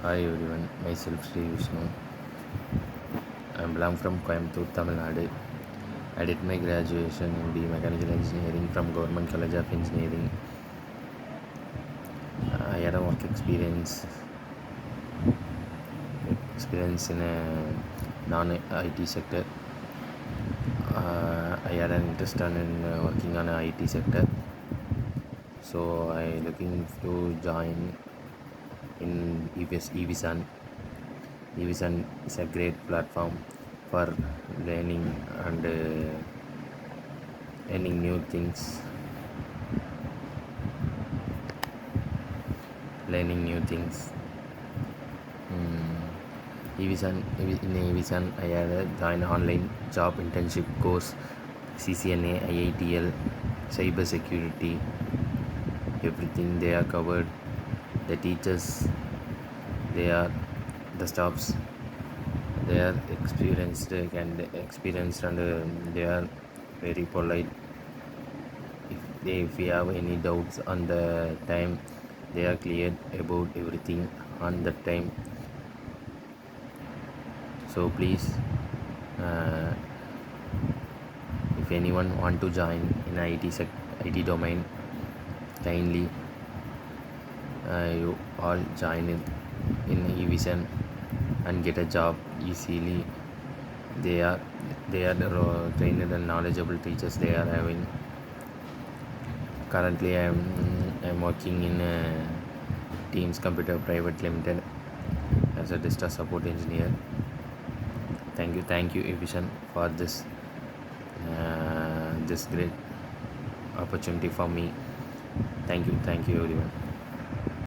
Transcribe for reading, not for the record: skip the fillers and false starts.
Hi everyone, myself Srivishnu. I belong from Coimbatore, Tamilnadu. I did my graduation in the mechanical engineering from Government College of Engineering. I had a work experience in a non-IT sector. I had an interest in working on a IT sector, so I looking to join in Evision. Evision is a great platform for learning and learning new things. Learning new things. In Evision, I had a join online job internship course, CCNA, IITL, cyber security. Everything they are covered. The teachers, they are the staffs. They are experienced and they are very polite. If we have any doubts on the time, they are clear about everything on the time. So please, uh, if anyone want to join in IT domain, kindly you all join in Evision and get a job easily. They are trained and knowledgeable teachers they are having. Currently, I'm working in Teams Computer Private Limited as a disaster support engineer. Thank you, Evision, for this great opportunity for me. Thank you, everyone.